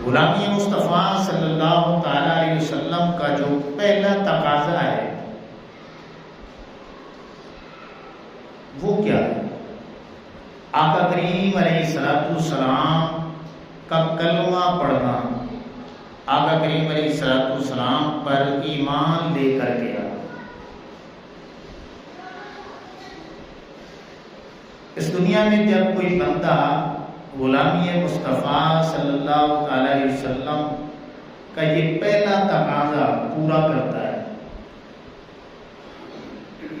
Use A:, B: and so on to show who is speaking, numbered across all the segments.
A: غلامی مصطفیٰ صلی اللہ تعالی علیہ وسلم کا جو پہلا تقاضا ہے وہ کیا ہے؟ آقا کریم علیہ السلام کا کلمہ پڑھنا، آقا کریم علیہ السلام پر ایمان لے کر گیا۔ اس دنیا میں جب کوئی بندہ غلامی مصطفیٰ صلی اللہ تعالی علیہ وسلم کا یہ پہلا تقاضا پورا کرتا ہے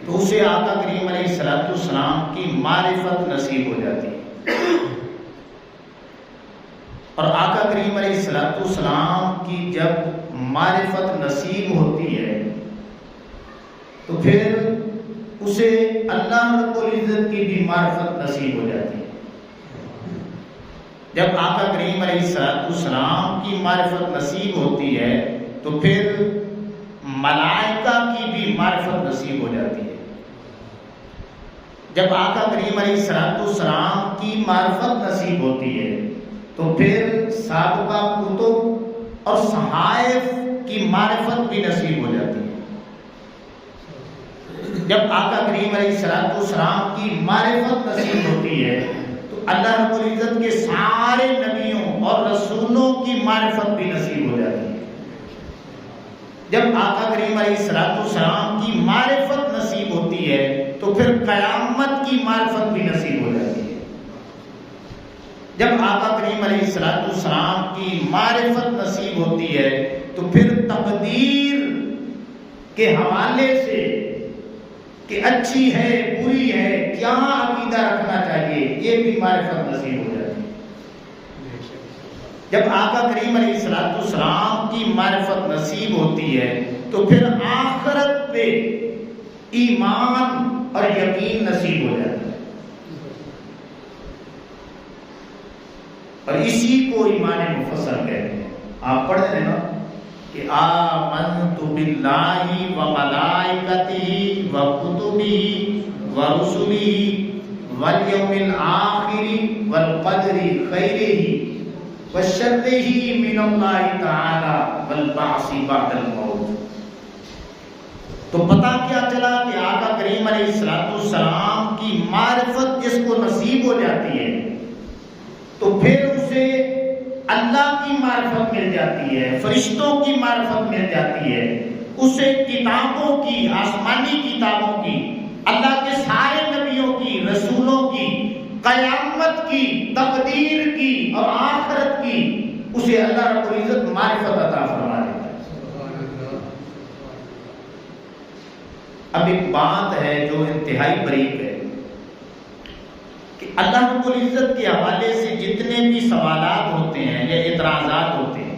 A: تو اسے آقا کریم علیہ السلام کی معرفت نصیب ہو جاتی ہے، اور آقا کریم علیہ السلام کی جب معرفت نصیب ہوتی ہے تو پھر اسے اللہ رب العزت کی بھی معرفت نصیب ہو جاتی ہے۔ جب آقا کریم علیہ السلام کی معرفت نصیب ہوتی ہے تو پھر ملائکہ کی بھی معرفت نصیب ہو جاتی ہے۔ جب آقا کریم علیہ السلام کی معرفت نصیب ہوتی ہے تو پھر سابقہ کتب اور صحائف کی معرفت بھی نصیب ہو جاتی ہے۔ جب آقا کریم علیہ السلام کی معرفت نصیب ہوتی ہے تو اللہ رب العزت کے سارے نبیوں اور رسولوں کی معرفت بھی نصیب ہو جاتی ہے۔ جب آقا کریم علیہ السلام کی معرفت نصیب ہوتی ہے تو پھر قیامت کی معرفت بھی نصیب ہو جاتی ہے۔ جب آقا کریم علیہ السلام کی معرفت نصیب ہوتی ہے تو پھر تقدیر کے حوالے سے کہ اچھی ہے بری ہے کیا عقیدہ رکھنا چاہیے یہ بھی معرفت نصیب ہو جاتی ہے۔ جب آقا کریم علیہ السلام کی معرفت نصیب ہوتی ہے تو پھر آخرت پہ ایمان اور یقین نصیب ہو جاتا ہے، اور اسی کو ایمان مفصل کہتے ہیں۔ آپ پڑھ رہے ہیں نا کہ آمنت باللہ وملائکتہ وکتبہ ورسلہ والیوم الآخر والقدر خیرہ وشرہ من اللہ تعالی والبعث بعد الموت۔ تو پتہ کیا چلا کہ آقا کریم علیہ السلام کی معرفت جس کو نصیب ہو جاتی ہے تو پھر اسے اللہ کی معرفت مل جاتی ہے، فرشتوں کی معرفت مل جاتی ہے، اسے کتابوں کی، آسمانی کتابوں کی، اللہ کے سارے نبیوں کی، رسولوں کی، قیامت کی، تقدیر کی اور آخرت کی اسے اللہ رب العزت معرفت عطا فرما دیتا ہے۔ اب ایک بات ہے جو انتہائی باریک ہے کہ اللہ رب العزت کے حوالے سے جتنے بھی سوالات ہوتے ہیں یا اعتراضات ہوتے ہیں،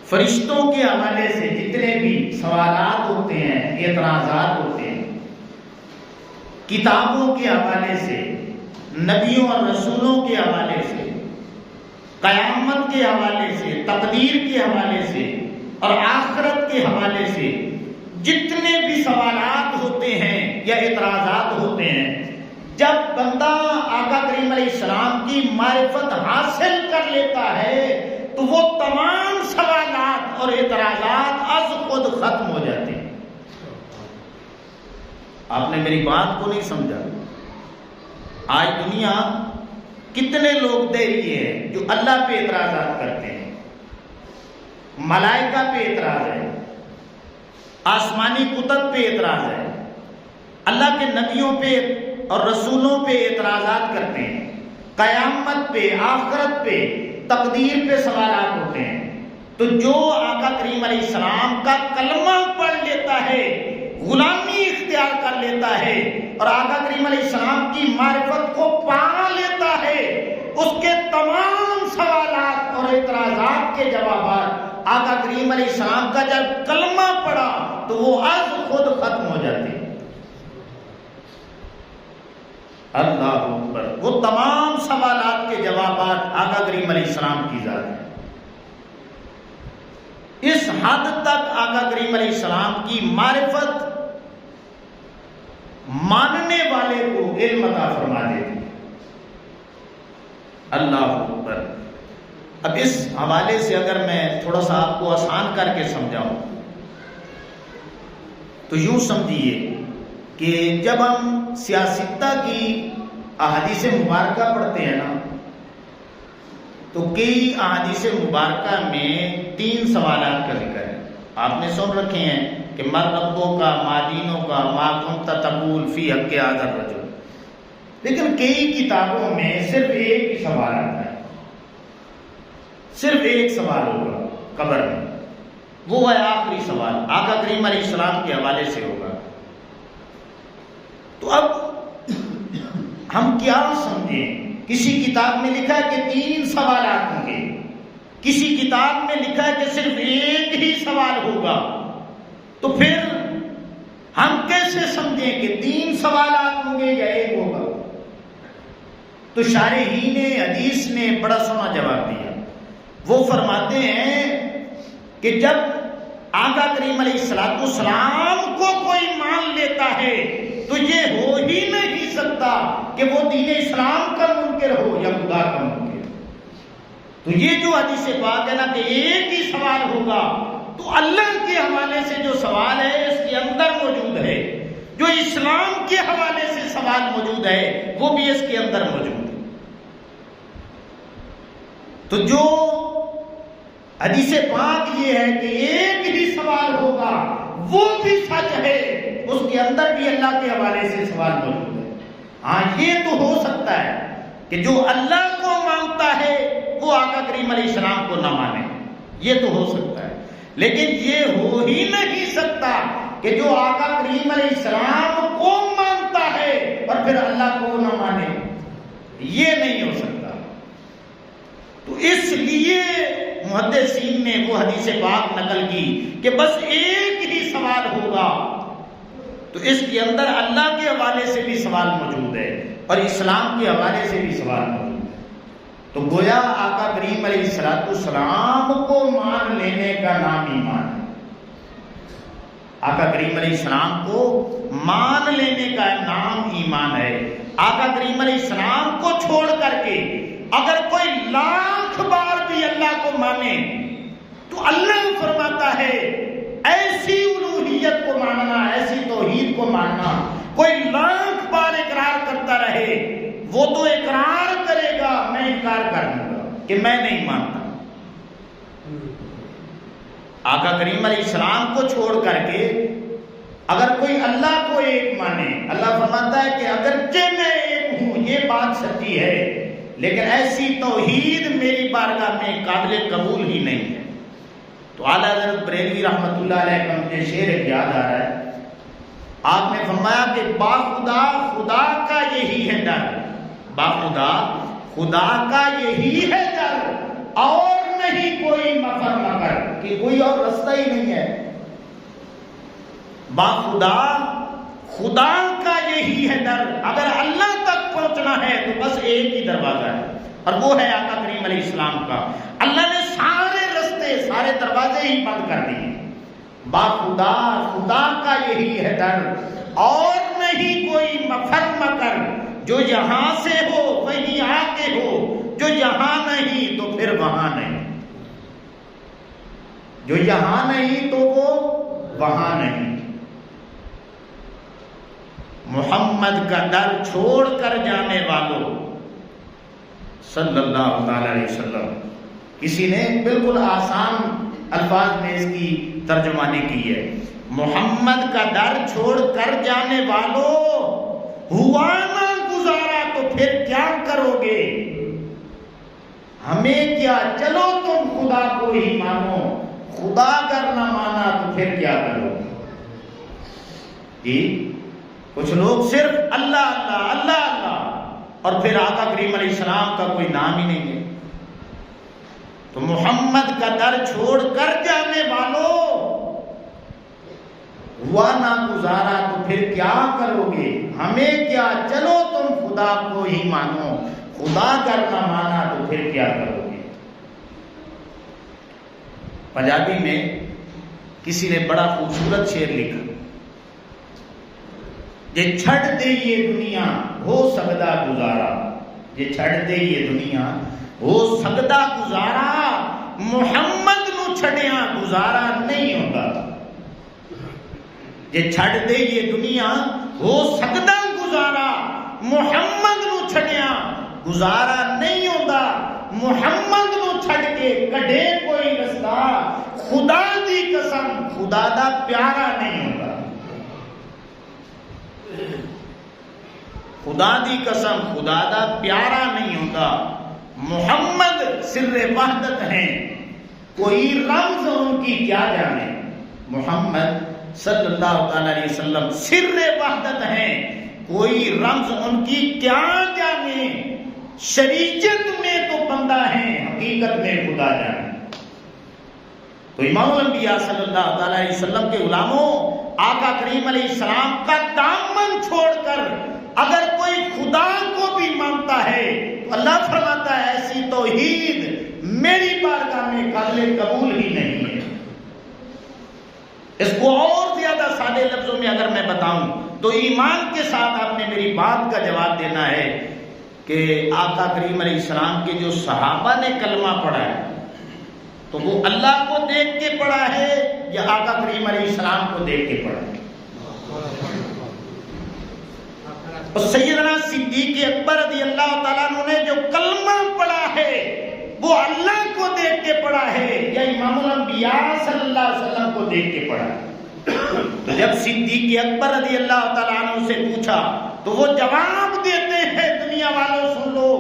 A: فرشتوں کے حوالے سے جتنے بھی سوالات ہوتے ہیں، اعتراضات ہوتے ہیں، کتابوں کے حوالے سے، نبیوں اور رسولوں کے حوالے سے، قیامت کے حوالے سے، تقدیر کے حوالے سے اور آخرت کے حوالے سے جتنے بھی سوالات ہوتے ہیں یا اعتراضات ہوتے ہیں، جب بندہ آقا کریم علیہ السلام کی معرفت حاصل کر لیتا ہے تو وہ تمام سوالات اور اعتراضات از خود ختم ہو جاتے ہیں۔ آپ نے میری بات کو نہیں سمجھا۔ آج دنیا کتنے لوگ دیکھتی ہے جو اللہ پہ اعتراضات کرتے ہیں، ملائکہ پہ اعتراض ہے، آسمانی کتب پہ اعتراض ہے، اللہ کے نبیوں پہ اور رسولوں پہ اعتراضات کرتے ہیں، قیامت پہ، آخرت پہ، تقدیر پہ سوالات ہوتے ہیں۔ تو جو آقا کریم علیہ السلام کا کلمہ پڑھ لیتا ہے، غلامی اختیار کر لیتا ہے اور آقا کریم علیہ السلام کی معرفت کو پا لیتا ہے، اس کے تمام سوالات اور اعتراضات کے جوابات آقا کریم علیہ السلام کا جب کلمہ پڑھا تو وہ از خود ختم ہو جاتے ہیں۔ اللہ اکبر، وہ تمام سوالات کے جوابات آقا کریم علیہ السلام کی ذات ہے۔ اس حد تک آقا کریم علیہ السلام کی معرفت ماننے والے کو علم عطا فرما دیتی ہے۔ اللہ اکبر۔ اب اس حوالے سے اگر میں تھوڑا سا آپ کو آسان کر کے سمجھاؤں تو یوں سمجھیے کہ جب ہم سیاستہ کی احادیث مبارکہ پڑھتے ہیں نا تو کئی احادیث مبارکہ میں 3 سوالات کا ذکر ہے. آپ نے سن رکھے ہیں کہ مر ربوں کا، ما دینوں کا، ما کنت تقول فی حق ھذا الرجل. لیکن کئی کتابوں میں صرف ایک ہی سوال آتا ہے، صرف ایک سوال ہوگا قبر میں، وہ ہے آخری سوال، آقا کریم علیہ السلام کے حوالے سے ہوگا. تو اب ہم کیا سمجھیں؟ کسی کتاب میں لکھا ہے کہ 3 سوالات ہوں گے، کسی کتاب میں لکھا ہے کہ صرف ایک ہی سوال ہوگا. تو پھر ہم کیسے سمجھیں کہ 3 سوالات ہوں گے یا ایک ہوگا؟ تو شارحین حدیث نے بڑا سونا جواب دیا. وہ فرماتے ہیں کہ جب آقا کریم علیہ السلام کو کوئی مان لیتا ہے تو یہ ہو ہی نہیں سکتا کہ وہ دین اسلام کا منکر ہو یا خدا کا منکر. تو یہ جو حدیث پاک ہے نا کہ ایک ہی سوال ہوگا، تو اللہ کے حوالے سے جو سوال ہے اس کے اندر موجود ہے، جو اسلام کے حوالے سے سوال موجود ہے وہ بھی اس کے اندر موجود ہے. تو جو حدیث پاک یہ ہے کہ ایک ہی سوال ہوگا وہ بھی سچ ہے، اس کے اندر بھی اللہ کے حوالے سے سوال موجود ہے. ہاں یہ تو ہو سکتا ہے کہ جو اللہ کو مانتا ہے وہ آقا کریم علیہ السلام کو نہ مانے، یہ تو ہو سکتا ہے. لیکن یہ ہو ہی نہیں سکتا کہ جو آقا کریم علیہ السلام کو مانتا ہے اور پھر اللہ کو نہ مانے، یہ نہیں ہو سکتا. تو اس لیے محدثین نے وہ حدیث پاک نقل کی کہ بس ایک ہی سوال ہوگا. تو اس کے اندر اللہ کے حوالے سے بھی سوال موجود ہے اور اسلام کے حوالے سے بھی سوال موجود ہے. تو گویا آقا کریم علیہ السلام کو مان لینے کا نام ایمان ہے. آقا کریم علیہ السلام کو مان لینے کا نام ایمان ہے. آقا کریم علیہ السلام کو چھوڑ کر کے اگر کوئی 1,00,000 بار بھی اللہ کو مانے تو اللہ فرماتا ہے ایسی الوہیت کو ماننا، ایسی توحید کو ماننا، کوئی 1,00,000 بار اقرار کرتا رہے وہ تو اقرار کرے گا، میں انکار کر دوں گا کہ میں نہیں مانتا. آقا کریم علیہ السلام کو چھوڑ کر کے اگر کوئی اللہ کو ایک مانے، اللہ فرماتا ہے کہ اگرچہ میں ایک ہوں یہ بات سچی ہے لیکن ایسی توحید میری بارگاہ میں قابل قبول ہی نہیں ہے. تو اعلیٰ حضرت بریلوی رحمۃ اللہ علیہ کا مجھے شعر یاد آ رہا ہے. آپ نے فرمایا کہ باخدا خدا کا یہی ہے ڈر، باخدا خدا کا یہی ہے ڈر، اور نہیں کوئی مفر مکر، کہ کوئی اور رستہ ہی نہیں ہے. باخدا خدا کا یہی ہے ڈر، اگر اللہ تک پہنچنا ہے تو بس ایک ہی دروازہ ہے اور وہ ہے آقا کریم علیہ السلام کا. اللہ نے سارے رستے، سارے دروازے ہی بند کر دیے. باخدا خدا کا یہی ہے ڈر، اور نہیں کوئی مفر مکر، جو یہاں سے ہو وہیں آ کے ہو، جو یہاں نہیں تو پھر وہاں نہیں، جو یہاں نہیں تو وہ وہاں نہیں. محمد کا در چھوڑ کر جانے والوں صلی اللہ تعالی علیہ وسلم. کسی نے بالکل آسان الفاظ میں اس کی ترجمانی کی ہے. محمد کا در چھوڑ کر جانے والوں، ہوا نہ گزارا تو پھر کیا کرو گے؟ ہمیں کیا، چلو تم خدا کو ہی مانو، خدا اگر نہ مانا تو پھر کیا کرو گے؟ کچھ لوگ صرف اللہ اللہ اللہ اللہ اور پھر آقا کریم علیہ السلام کا کوئی نام ہی نہیں ہے. تو محمد کا در چھوڑ کر جانے والوں، ہوا نہ گزارا تو پھر کیا کرو گے؟ ہمیں کیا، چلو تم خدا کو ہی مانو، خدا اگر نہ مانا تو پھر کیا کرو گے؟ پنجابی میں کسی نے بڑا خوبصورت شعر لکھا، جے چھڑ دے یہ دنیا ہو سکدا گزارا، جے چھڑ دے یہ دنیا ہو سکدا گزارا محمد نو چھڑیاں گزارا نہیں ہوتا. جے چھڑ دے یہ دنیا ہو سکدا گزارا محمد نو چھڑیاں گزارا نہیں ہوتا. محمد نو چھڑ کے کڈے کوئی رستہ خدا دی قسم خدا دا پیارا نہیں ہوتا. خدا دی قسم خدا دا پیارا نہیں ہوتا. محمد سر وحدت ہیں کوئی رمز ان کی کیا جانے. محمد صلی اللہ تعالی علیہ وسلم سر وحدت ہیں کوئی رمز ان کی کیا جانے. شریعت میں تو بندہ ہیں حقیقت میں خدا جانے. تو امام الانبیاء صلی اللہ تعالی علیہ وسلم کے غلاموں آقا کریم علیہ السلام کا دامن چھوڑ کر اگر کوئی خدا کو بھی مانتا ہے تو اللہ فرماتا ہے ایسی توحید میری بارگاہ میں قابل قبول ہی نہیں ہے. اس کو اور زیادہ سادے لفظوں میں اگر میں بتاؤں تو ایمان کے ساتھ آپ نے میری بات کا جواب دینا ہے کہ آقا کریم علیہ السلام کے جو صحابہ نے کلمہ پڑھا ہے تو وہ اللہ کو دیکھ کے پڑھا ہے یا آقا کریم علیہ السلام کو دیکھ کے پڑھا ہے. اور سیدنا صدیق اکبر رضی اللہ تعالیٰ عنہ نے جو کلمہ پڑھا ہے وہ اللہ کو دیکھ کے پڑھا ہے یا امام الانبیاء صلی اللہ علیہ وسلم کو دیکھ کے پڑھا ہے. تو جب صدیق اکبر رضی اللہ تعالیٰ عنہ سے پوچھا تو وہ جواب دیتے ہیں دنیا والوں سن لو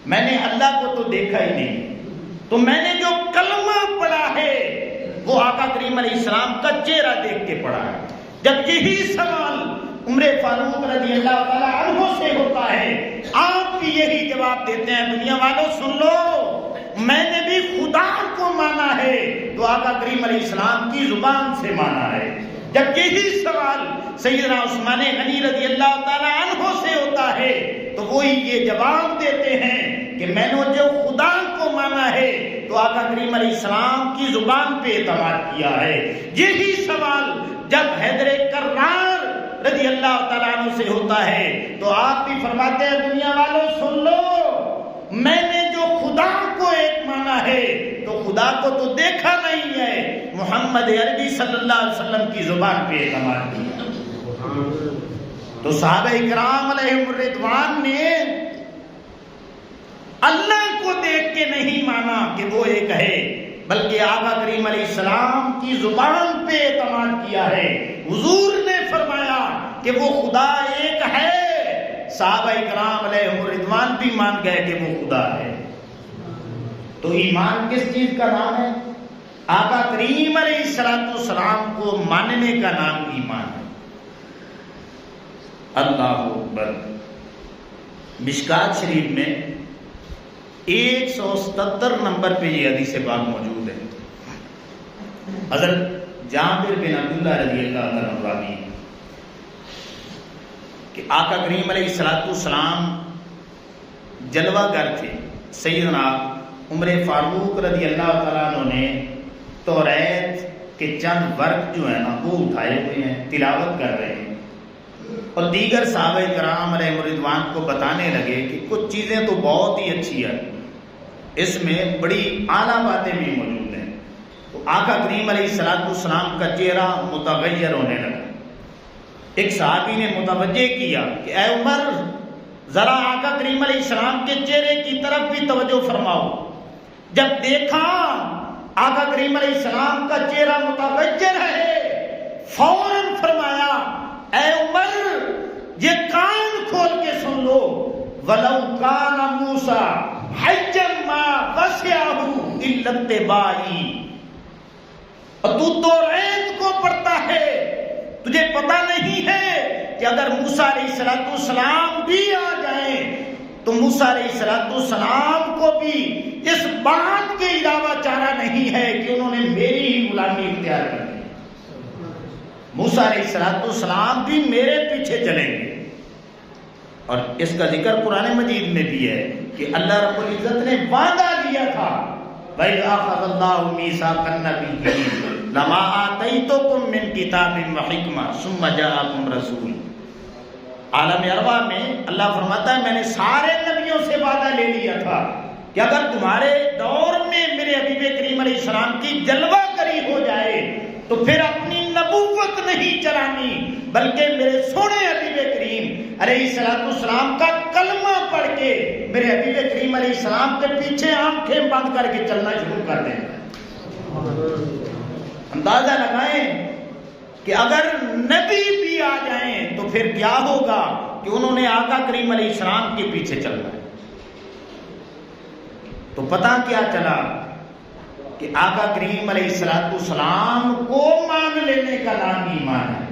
A: میں نے اللہ کو تو دیکھا ہی نہیں تو میں نے جو کلمہ پڑھا ہے وہ آقا کریم علیہ السلام کا چہرہ دیکھ کے پڑھا ہے. جب یہی سوال عمر فاروق رضی اللہ تعالیٰ عنہ سے ہوتا ہے آپ بھی یہی جواب دیتے ہیں دنیا والوں سن لو میں نے بھی خدا کو مانا ہے تو آقا کریم علیہ السلام کی زبان سے مانا ہے. جب یہی سوال سیدنا عثمان غنی رضی اللہ تعالیٰ عنہ سے ہوتا ہے تو وہی یہ جواب دیتے ہیں کہ میں نے جو خدا کو مانا ہے تو آقا کریم علیہ السلام کی زبان پہ اعتماد کیا ہے. یہی سوال جب حیدر کرار رضی اللہ تعالیٰ عنہ سے ہوتا ہے تو آپ بھی فرماتے ہیں دنیا والوں سن لو میں نے جو خدا کو ایک مانا ہے تو خدا کو تو دیکھا نہیں ہے محمد عربی صلی اللہ علیہ وسلم کی زبان پہ اعتماد کیا. تو صحابہ کرام علیہم الرضوان نے اللہ کو دیکھ کے نہیں مانا کہ وہ ایک ہے بلکہ آقا کریم علیہ السلام کی زبان پہ اعتماد کیا ہے. حضور نے فرمایا کہ وہ خدا ایک ہے صحابہ کرام علیہم الرضوان بھی مان گئے کہ وہ خدا ہے. تو ایمان کس چیز کا نام ہے؟ آقا کریم علیہ السلام کو ماننے کا نام ایمان ہے. اللہ اکبر. مشکات شریف میں 177 نمبر پہ یہ حدیث پاک موجود ہے. حضرت جابر بن عبداللہ رضی اللہ عنہ راوی کہ آقا کریم علیہ السلام جلوہ گر تھے. سیدنا عمر فاروق رضی اللہ تعالیٰ عنہ نے توریت کے چند ورق جو ہیں نا وہ اٹھائے ہوئے ہیں تلاوت کر رہے ہیں اور دیگر صحابہ کرام علیہ الرضوان کو بتانے لگے کہ کچھ چیزیں تو بہت ہی اچھی ہیں اس میں بڑی اعلیٰ باتیں بھی موجود ہیں. تو آقا کریم علیہ السلام کا چہرہ متغیر ہونے لگا. ایک صحابی نے متوجہ کیا کہ اے عمر ذرا آقا کریم علیہ السلام کے چہرے کی طرف بھی توجہ فرماؤ. جب دیکھا آقا کریم علیہ السلام کا چہرہ متغیر ہے فوراً فرمایا اے عمر یہ کان کھول کے سن لو وَلَوْ كَانَ مُوسَىٰ حَجًّا مَا وَسِعَهُ إِلَّا اتِّبَاعِي. اور تو توریت کو پڑھتا ہے تجھے پتہ نہیں ہے کہ اگر موسیٰ علیہ السلام بھی آ جائیں تو موسیٰ علیہ السلام کو بھی اس بات کے علاوہ چارہ نہیں ہے کہ انہوں نے میری ہی غلامی اختیار کر لی. موسیٰ علیہ السلام بھی میرے پیچھے چلیں گے. اور اس کا ذکر قرآن مجید میں بھی ہے کہ اللہ رب العزت نے وعدہ دیا تھا وَإِذْ أَخَذَ اللَّهُ مِيثَاقَ النَّبِيِّينَ لَمَا آتَيْتُكُم مِّن كِتَابٍ وَحِكْمَةٍ ثُمَّ جَاءَكُمْ رَسُولٌ. عالم ارواح میں اللہ فرماتا ہے میں نے سارے نبیوں سے وعدہ لے لیا تھا کہ اگر تمہارے دور میں میرے حبیب کریم علیہ السلام کی جلوہ گری ہو جائے تو پھر اپنی نبوت نہیں چلانی، بلکہ میرے سونے حبیب کریم علیہ السلام کا کلمہ پڑھ کے میرے حبیب کریم علیہ السلام کے پیچھے آنکھیں بند کر کے چلنا شروع کر دیں۔ اندازہ لگائیں کہ اگر نبی بھی آ جائیں تو پھر کیا ہوگا کہ انہوں نے آقا کریم علیہ السلام کے پیچھے چلنا ہے۔ تو پتہ کیا چلا کہ آقا کریم علیہ السلام کو مان لینے کا نام ایمان ہے۔